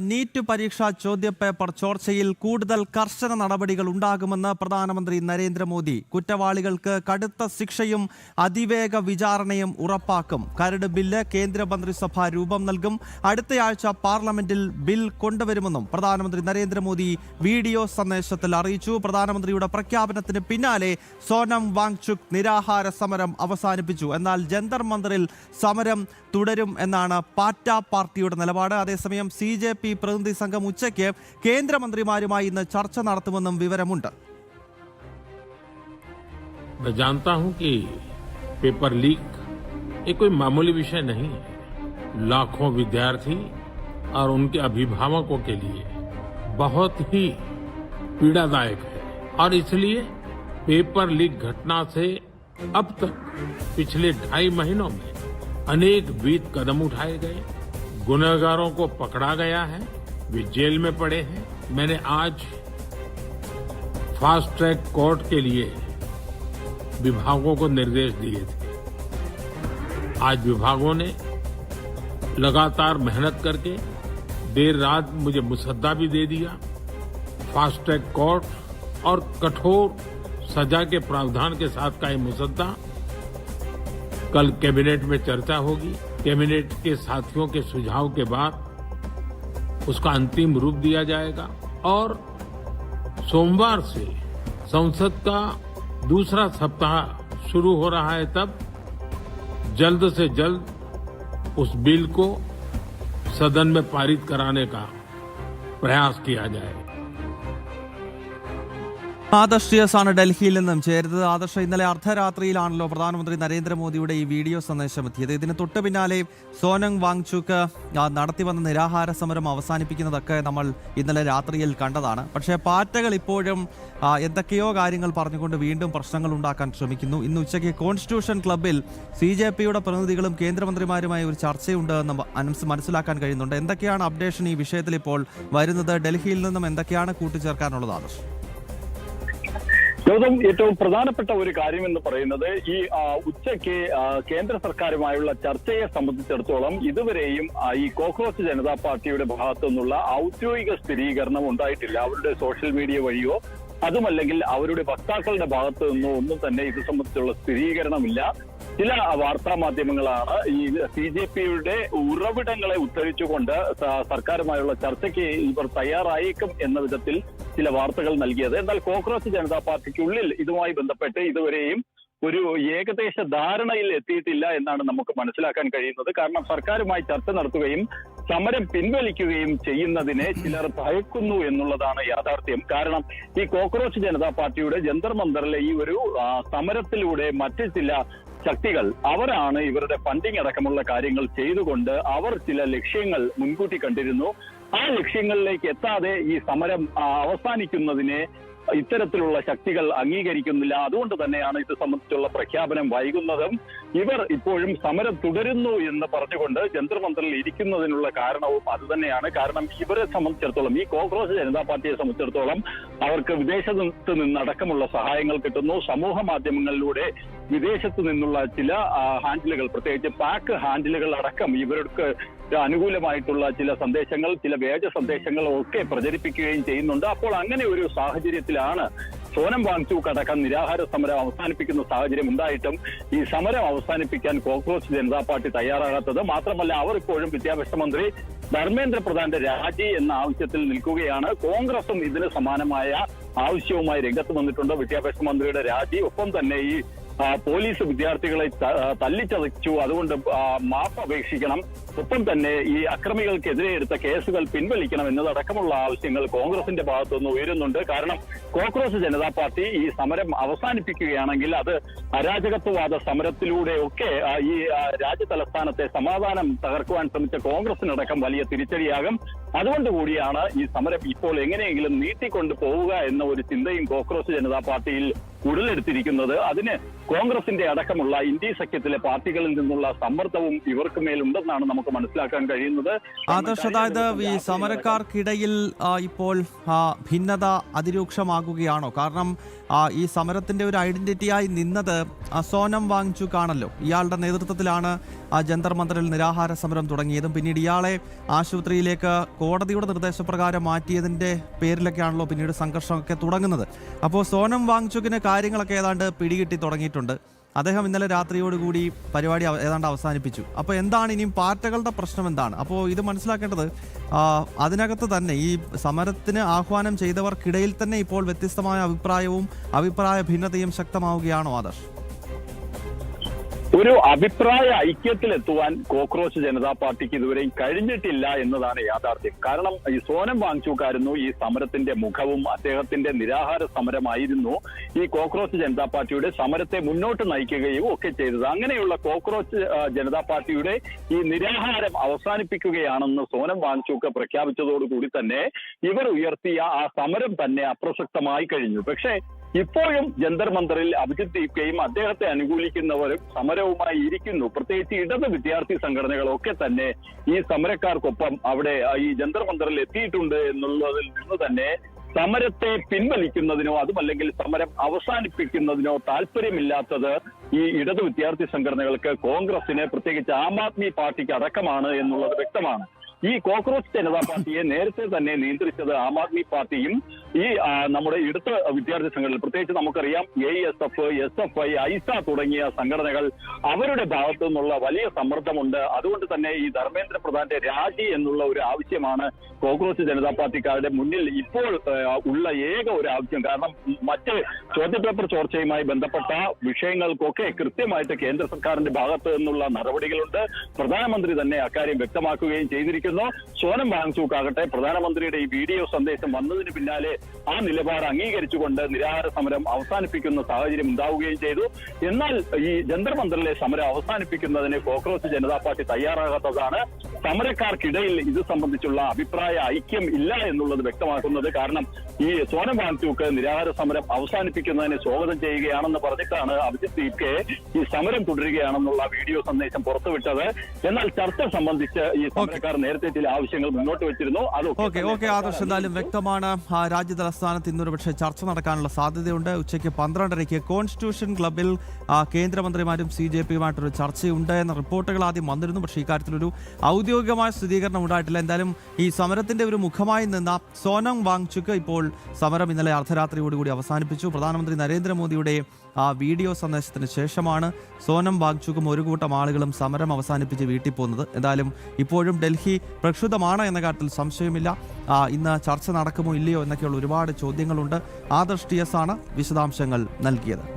NEET പരീക്ഷാ ചോദ്യപേപ്പർ ചോർച്ചയിൽ കൂടുതൽ കർശന നടപടികൾ ഉണ്ടാകുമെന്ന് പ്രധാനമന്ത്രി നരേന്ദ്രമോദി. കുറ്റവാളികൾക്ക് കടുത്ത ശിക്ഷയും അതിവേഗ വിചാരണയും ഉറപ്പാക്കും. കരട് ബില്ല് കേന്ദ്രമന്ത്രിസഭ രൂപം നൽകും. അടുത്തയാഴ്ച പാർലമെന്റിൽ ബിൽ കൊണ്ടുവരുമെന്നും പ്രധാനമന്ത്രി നരേന്ദ്രമോദി വീഡിയോ സന്ദേശത്തിൽ അറിയിച്ചു. പ്രധാനമന്ത്രിയുടെ പ്രഖ്യാപനത്തിന് പിന്നാലെ സോനം വാങ്ചുക് നിരാഹാര സമരം അവസാനിപ്പിച്ചു. എന്നാൽ ജന്തർ മന്ദറിൽ സമരം തുടരും എന്നാണ് പാറ്റ പാർട്ടിയുടെ നിലപാട്. അതേസമയം CJP പ്രതിനിധി സംഘം ഉച്ചയ്ക്ക് കേന്ദ്രമന്ത്രിമാരുമായി ഇന്ന് ചർച്ച നടത്തുമെന്നും വിവരമുണ്ട്. मैं जानता हूं कि पेपर लीक ये कोई मामूली विषय नहीं है. लाखों विद्यार्थी और उनके अभिभावकों के लिए बहुत ही पीड़ादायक है और इसलिए पेपर लीक घटना से अब तक पिछले 2.5 महीनों में अनेक विध कदम उठाए गए. गुनहगारों को पकड़ा गया है, वे जेल में पड़े हैं. मैंने आज फास्ट ट्रैक कोर्ट के लिए विभागों को निर्देश दिए थे. आज विभागों ने लगातार मेहनत करके देर रात मुझे मुसद्दा भी दे दिया. फास्ट ट्रैक कोर्ट और कठोर सजा के प्रावधान के साथ का ये मुसद्दा कल कैबिनेट में चर्चा होगी. कैबिनेट के साथियों के सुझाव के बाद उसका अंतिम रूप दिया जाएगा और सोमवार से संसद का दूसरा सप्ताह शुरू हो रहा है. तब जल्द से जल्द उस बिल को सदन में पारित कराने का प्रयास किया जाएगा. ആദർശ് എസ് ആണ് ഡൽഹിയിൽ നിന്നും ചേരുന്നത്. ആദർശ്, ഇന്നലെ അർദ്ധരാത്രിയിലാണല്ലോ പ്രധാനമന്ത്രി നരേന്ദ്രമോദിയുടെ ഈ വീഡിയോ സന്ദേശം എത്തിയത്. ഇതിന് തൊട്ടു പിന്നാലെ സോനം വാങ്ചുക് നടത്തിവന്ന നിരാഹാര സമരം അവസാനിപ്പിക്കുന്നതൊക്കെ നമ്മൾ ഇന്നലെ രാത്രിയിൽ കണ്ടതാണ്. പക്ഷേ പാറ്റകൾ ഇപ്പോഴും എന്തൊക്കെയോ കാര്യങ്ങൾ പറഞ്ഞുകൊണ്ട് വീണ്ടും പ്രശ്നങ്ങൾ ഉണ്ടാക്കാൻ ശ്രമിക്കുന്നു. ഇന്ന് ഉച്ചയ്ക്ക് കോൺസ്റ്റിറ്റ്യൂഷൻ ക്ലബ്ബിൽ CJPയുടെ പ്രതിനിധികളും കേന്ദ്രമന്ത്രിമാരുമായി ഒരു ചർച്ചയുണ്ട് എന്ന് മനസ്സിലാക്കാൻ കഴിയുന്നുണ്ട്. എന്തൊക്കെയാണ് അപ്ഡേഷൻ ഈ വിഷയത്തിൽ ഇപ്പോൾ വരുന്നത്? ഡൽഹിയിൽ നിന്നും എന്തൊക്കെയാണ് കൂട്ടിച്ചേർക്കാനുള്ളത് ആദർശ്? ഏറ്റവും പ്രധാനപ്പെട്ട ഒരു കാര്യം എന്ന് പറയുന്നത് ഈ ഉച്ചയ്ക്ക് കേന്ദ്ര സർക്കാരുമായുള്ള ചർച്ചയെ സംബന്ധിച്ചിടത്തോളം ഇതുവരെയും ഈ കോക്രോച്ച് ജനതാ പാർട്ടിയുടെ ഭാഗത്തു നിന്നുള്ള ഔദ്യോഗിക സ്ഥിരീകരണം ഉണ്ടായിട്ടില്ല. അവരുടെ സോഷ്യൽ മീഡിയ വഴിയോ അതുമല്ലെങ്കിൽ അവരുടെ വക്താക്കളുടെ ഭാഗത്തു നിന്നോ ഒന്നും തന്നെ ഇത് സംബന്ധിച്ചുള്ള സ്ഥിരീകരണമില്ല. ചില വാർത്താ മാധ്യമങ്ങളാണ് ഈ CJPയുടെ ഉറവിടങ്ങളെ ഉദ്ധരിച്ചുകൊണ്ട് സർക്കാരുമായുള്ള ചർച്ചയ്ക്ക് ഇവർ തയ്യാറായേക്കും എന്ന വിധത്തിൽ ചില വാർത്തകൾ നൽകിയത്. എന്നാൽ കോക്രോച്ച് ജനതാ പാർട്ടിക്കുള്ളിൽ ഇതുമായി ബന്ധപ്പെട്ട് ഇതുവരെയും ഒരു ഏകദേശ ധാരണയിൽ എത്തിയിട്ടില്ല എന്നാണ് നമുക്ക് മനസ്സിലാക്കാൻ കഴിയുന്നത്. കാരണം സർക്കാരുമായി ചർച്ച നടത്തുകയും സമരം പിൻവലിക്കുകയും ചെയ്യുന്നതിനെ ചിലർ ഭയക്കുന്നു എന്നുള്ളതാണ് യാഥാർത്ഥ്യം. കാരണം ഈ കോക്രോച്ച് ജനതാ പാർട്ടിയുടെ ജന്തർ മന്ദറിലെ ഈ ഒരു സമരത്തിലൂടെ മറ്റ് ചില ശക്തികൾ അവരാണ് ഇവരുടെ ഫണ്ടിങ് അടക്കമുള്ള കാര്യങ്ങൾ ചെയ്തുകൊണ്ട് അവർ ചില ലക്ഷ്യങ്ങൾ മുൻകൂട്ടി കണ്ടിരുന്നു. ആ ലക്ഷ്യങ്ങളിലേക്ക് എത്താതെ ഈ സമരം അവസാനിക്കുന്നതിനെ ഇത്തരത്തിലുള്ള ശക്തികൾ അംഗീകരിക്കുന്നില്ല. അതുകൊണ്ട് തന്നെയാണ് ഇത് സംബന്ധിച്ചുള്ള പ്രഖ്യാപനം വൈകുന്നതും ഇവർ ഇപ്പോഴും സമരം തുടരുന്നു എന്ന് പറഞ്ഞുകൊണ്ട് ജന്തർ മന്ദറിൽ ഇരിക്കുന്നതിനുള്ള കാരണവും അതുതന്നെയാണ്. കാരണം ഇവരെ സംബന്ധിച്ചിടത്തോളം ഈ കോക്രോച്ച് ജനതാ പാർട്ടിയെ സംബന്ധിച്ചിടത്തോളം അവർക്ക് വിദേശത്ത് നിന്നടക്കമുള്ള സഹായങ്ങൾ കിട്ടുന്നു. സമൂഹ മാധ്യമങ്ങളിലൂടെ വിദേശത്ത് നിന്നുള്ള ചില ഹാൻഡിലുകൾ, പ്രത്യേകിച്ച് പാക്ക് ഹാൻഡിലുകൾ അടക്കം ഇവർക്ക് അനുകൂലമായിട്ടുള്ള ചില സന്ദേശങ്ങൾ, ചില വ്യാജ സന്ദേശങ്ങൾ ഒക്കെ പ്രചരിപ്പിക്കുകയും ചെയ്യുന്നുണ്ട്. അപ്പോൾ അങ്ങനെ ഒരു സാഹചര്യത്തിലാണ് സോനം വാങ്ചുക് അടക്കം നിരാഹാര സമരം അവസാനിപ്പിക്കുന്ന സാഹചര്യം ഉണ്ടായിട്ടും ഈ സമരം അവസാനിപ്പിക്കാൻ കോക്രോച്ച് ജനതാ പാർട്ടി തയ്യാറാകാത്തത്. മാത്രമല്ല അവർ ഇപ്പോഴും വിദ്യാഭ്യാസ മന്ത്രി ധർമ്മേന്ദ്ര പ്രധാന്റെ രാജി എന്ന ആവശ്യത്തിൽ നിൽക്കുകയാണ്. കോൺഗ്രസും ഇതിന് സമാനമായ ആവശ്യവുമായി രംഗത്ത് വന്നിട്ടുണ്ട്. വിദ്യാഭ്യാസ മന്ത്രിയുടെ രാജി, ഒപ്പം തന്നെ ഈ പോലീസ് വിദ്യാർത്ഥികളെ തല്ലിച്ചതച്ചു, അതുകൊണ്ട് മാപ്പ് അപേക്ഷിക്കണം, ഒപ്പം തന്നെ ഈ അക്രമികൾക്കെതിരെ എടുത്ത കേസുകൾ പിൻവലിക്കണം എന്നതടക്കമുള്ള ആവശ്യങ്ങൾ കോൺഗ്രസിന്റെ ഭാഗത്തുനിന്ന് ഉയരുന്നുണ്ട്. കാരണം കോക്രോച്ച് ജനതാ പാർട്ടി ഈ സമരം അവസാനിപ്പിക്കുകയാണെങ്കിൽ അത് അരാജകത്വവാദ സമരത്തിലൂടെയൊക്കെ ഈ രാജ്യതലസ്ഥാനത്തെ സമാധാനം തകർക്കുവാൻ ശ്രമിച്ച കോൺഗ്രസിനടക്കം വലിയ തിരിച്ചടിയാകും. അതുകൊണ്ട് കൂടിയാണ് ഈ സമരം ഇപ്പോൾ എങ്ങനെയെങ്കിലും നീട്ടിക്കൊണ്ടു പോവുക എന്ന ഒരു ചിന്തയും കോക്രോച്ച് ജനതാ പാർട്ടിയിൽ ഉടലെടുത്തിരിക്കുന്നത്. അതിന് കോൺഗ്രസിന്റെ അടക്കമുള്ള ഇന്ത്യ സഖ്യത്തിലെ പാർട്ടികളിൽ നിന്നുള്ള സമ്മർദ്ദവും ഇവർക്ക് മേലുണ്ടെന്നാണ് നമുക്ക് നമുക്ക് മനസ്സിലാക്കാൻ കഴിയുന്നത്. ആദർശ്, അതായത് ഈ സമരക്കാർക്കിടയിൽ ഇപ്പോൾ ഭിന്നത അതിരൂക്ഷമാകുകയാണോ? കാരണം ഈ സമരത്തിന്റെ ഒരു ഐഡന്റിറ്റിയായി നിന്നത് സോനം വാങ്ചുക് ആണല്ലോ. ഇയാളുടെ നേതൃത്വത്തിലാണ് ജന്തർ മന്ദറിൽ നിരാഹാര സമരം തുടങ്ങിയതും പിന്നീട് ഇയാളെ ആശുപത്രിയിലേക്ക് കോടതിയുടെ നിർദ്ദേശപ്രകാരം മാറ്റിയതിന്റെ പേരിലൊക്കെയാണല്ലോ പിന്നീട് സംഘർഷമൊക്കെ തുടങ്ങുന്നത്. അപ്പോൾ സോനം വാങ്ചുകിന് കാര്യങ്ങളൊക്കെ ഏതാണ്ട് പിടികിട്ടി തുടങ്ങിയിട്ടുണ്ട്. അദ്ദേഹം ഇന്നലെ രാത്രിയോടുകൂടി പരിപാടി ഏതാണ്ട് അവസാനിപ്പിച്ചു. അപ്പോൾ എന്താണ് ഇനിയും പാർട്ടികളുടെ പ്രശ്നം എന്താണ്? അപ്പോൾ ഇത് മനസ്സിലാക്കേണ്ടത് അതിനകത്ത് തന്നെ ഈ സമരത്തിന് ആഹ്വാനം ചെയ്തവർക്കിടയിൽ തന്നെ ഇപ്പോൾ വ്യത്യസ്തമായ അഭിപ്രായ ഭിന്നതയും ശക്തമാവുകയാണോ ആദർശ്? ഒരു അഭിപ്രായ ഐക്യത്തിലെത്തുവാൻ കോക്രോച്ച് ജനതാ പാർട്ടിക്ക് ഇതുവരെയും കഴിഞ്ഞിട്ടില്ല എന്നതാണ് യാഥാർത്ഥ്യം. കാരണം ഈ സോനം വാങ്ചുക്കായിരുന്നു ഈ സമരത്തിന്റെ മുഖവും അദ്ദേഹത്തിന്റെ നിരാഹാര സമരമായിരുന്നു ഈ കോക്രോച്ച് ജനതാ പാർട്ടിയുടെ സമരത്തെ മുന്നോട്ട് നയിക്കുകയും ഒക്കെ ചെയ്തത്. അങ്ങനെയുള്ള കോക്രോച്ച് ജനതാ പാർട്ടിയുടെ ഈ നിരാഹാരം അവസാനിപ്പിക്കുകയാണെന്ന് സോനം വാങ്ചുക്ക് പ്രഖ്യാപിച്ചതോടുകൂടി തന്നെ ഇവർ ഉയർത്തിയ ആ സമരം തന്നെ അപ്രസക്തമായി കഴിഞ്ഞു. പക്ഷേ ഇപ്പോഴും ജന്തർ മന്ദറിൽ അഭിജിത്ത് ദീപ്കയും അദ്ദേഹത്തെ അനുകൂലിക്കുന്നവരും സമരവുമായി ഇരിക്കുന്നു. പ്രത്യേകിച്ച് ഇടത് വിദ്യാർത്ഥി സംഘടനകളൊക്കെ തന്നെ ഈ സമരക്കാർക്കൊപ്പം അവിടെ ഈ ജന്തർ മന്ദറിൽ എത്തിയിട്ടുണ്ട് എന്നുള്ളതിൽ നിന്ന് തന്നെ സമരത്തെ പിൻവലിക്കുന്നതിനോ അതുമല്ലെങ്കിൽ സമരം അവസാനിപ്പിക്കുന്നതിനോ താല്പര്യമില്ലാത്തത് ഈ ഇടത് വിദ്യാർത്ഥി സംഘടനകൾക്ക്, കോൺഗ്രസിന്, പ്രത്യേകിച്ച് ആം ആദ്മി പാർട്ടിക്ക് അടക്കമാണ് എന്നുള്ളത് വ്യക്തമാണ്. ഈ കോക്രോച്ച് ജനതാ പാർട്ടിയെ നേരത്തെ തന്നെ നിയന്ത്രിച്ചത് ആം ആദ്മി പാർട്ടിയും ഈ നമ്മുടെ ഇടത് വിദ്യാർത്ഥി സംഘടനകൾ, പ്രത്യേകിച്ച് നമുക്കറിയാം ASF, SFI, ഐസ തുടങ്ങിയ സംഘടനകൾ അവരുടെ ഭാഗത്തു നിന്നുള്ള വലിയ സമ്മർദ്ദമുണ്ട്. അതുകൊണ്ട് തന്നെ ഈ ധർമ്മേന്ദ്ര പ്രധാന്റെ രാജി എന്നുള്ള ഒരു ആവശ്യമാണ് കോക്രോച്ച് ജനതാ പാർട്ടിക്കാരുടെ മുന്നിൽ ഇപ്പോൾ ഉള്ള ഏക ഒരു ആവശ്യം. കാരണം മറ്റ് ചോദ്യപേപ്പർ ചോർച്ചയുമായി ബന്ധപ്പെട്ട വിഷയങ്ങൾക്കൊക്കെ കൃത്യമായിട്ട് കേന്ദ്ര സർക്കാരിന്റെ ഭാഗത്ത് നിന്നുള്ള നടപടികളുണ്ട്. പ്രധാനമന്ത്രി തന്നെ അക്കാര്യം വ്യക്തമാക്കുകയും ചെയ്തിരിക്കുന്നു. സോനം വാങ്ചുക് ആകട്ടെ പ്രധാനമന്ത്രിയുടെ ഈ വീഡിയോ സന്ദേശം വന്നതിന് പിന്നാലെ ആ നിലപാട് അംഗീകരിച്ചുകൊണ്ട് നിരാഹാര സമരം അവസാനിപ്പിക്കുന്ന സാഹചര്യം ഉണ്ടാവുകയും ചെയ്തു. എന്നാൽ ഈ ജന്തർ മന്ദറിലെ സമരം അവസാനിപ്പിക്കുന്നതിന് കോക്രോച്ച് ജനതാ പാർട്ടി തയ്യാറാകാത്തതാണ് സമരക്കാർക്കിടയിൽ ഇത് സംബന്ധിച്ചുള്ള അഭിപ്രായ ഐക്യം ഇല്ല എന്നുള്ളത് വ്യക്തമാക്കുന്നത്. കാരണം ഈ സോനം വാങ്ചുക് നിരാഹാര സമരം അവസാനിപ്പിക്കുന്നതിന് സ്വാഗതം ചെയ്യുകയാണെന്ന് പറഞ്ഞിട്ടാണ് അഭിജിത്ത് ദീപ്കെ ഈ സമരം തുടരുകയാണെന്നുള്ള വീഡിയോ സന്ദേശം പുറത്തുവിട്ടത്. എന്നാൽ ചർച്ച സംബന്ധിച്ച് ഈ സമരക്കാർ നേരത്തെ ചില ആവശ്യങ്ങൾ മുന്നോട്ട് വെച്ചിരുന്നു. ഓക്കെ ആദർശ്, എന്തായാലും വ്യക്തമാണ് രാജ്യതലസ്ഥാനത്ത് ഇന്നൊരു പക്ഷേ ചർച്ച നടക്കാനുള്ള സാധ്യതയുണ്ട്. ഉച്ചയ്ക്ക് 12:30 കോൺസ്റ്റിറ്റ്യൂഷൻ ക്ലബിൽ കേന്ദ്രമന്ത്രിമാരും CJPയുമായിട്ടൊരു ചർച്ചയുണ്ട് എന്ന റിപ്പോർട്ടുകൾ ആദ്യം വന്നിരുന്നു. പക്ഷേ ഇക്കാര്യത്തിലൊരു ഔദ്യോഗികമായ സ്ഥിരീകരണം ഉണ്ടായിട്ടില്ല. എന്തായാലും ഈ സമരത്തിന്റെ ഒരു മുഖമായി നിന്ന സോനം വാങ്ചുക് ഇപ്പോൾ സമരം ഇന്നലെ അർദ്ധരാത്രിയോടുകൂടി അവസാനിപ്പിച്ചു. പ്രധാനമന്ത്രി നരേന്ദ്രമോദിയുടെ വീഡിയോ സന്ദേശത്തിന് ശേഷമാണ് സോനം വാങ്ചുക്കും ഒരു കൂട്ടം ആളുകളും സമരം അവസാനിപ്പിച്ച് വീട്ടിൽ പോകുന്നത്. എന്തായാലും ഇപ്പോഴും ഡൽഹി പ്രക്ഷുബ്ധമാണ് എന്ന കാര്യത്തിൽ സംശയമില്ല. ഇന്ന് ചർച്ച നടക്കുമോ ഇല്ലയോ എന്നൊക്കെയുള്ള ഒരുപാട് ചോദ്യങ്ങളുണ്ട്. ആദർശ് TS ആണ് വിശദാംശങ്ങൾ നൽകിയത്.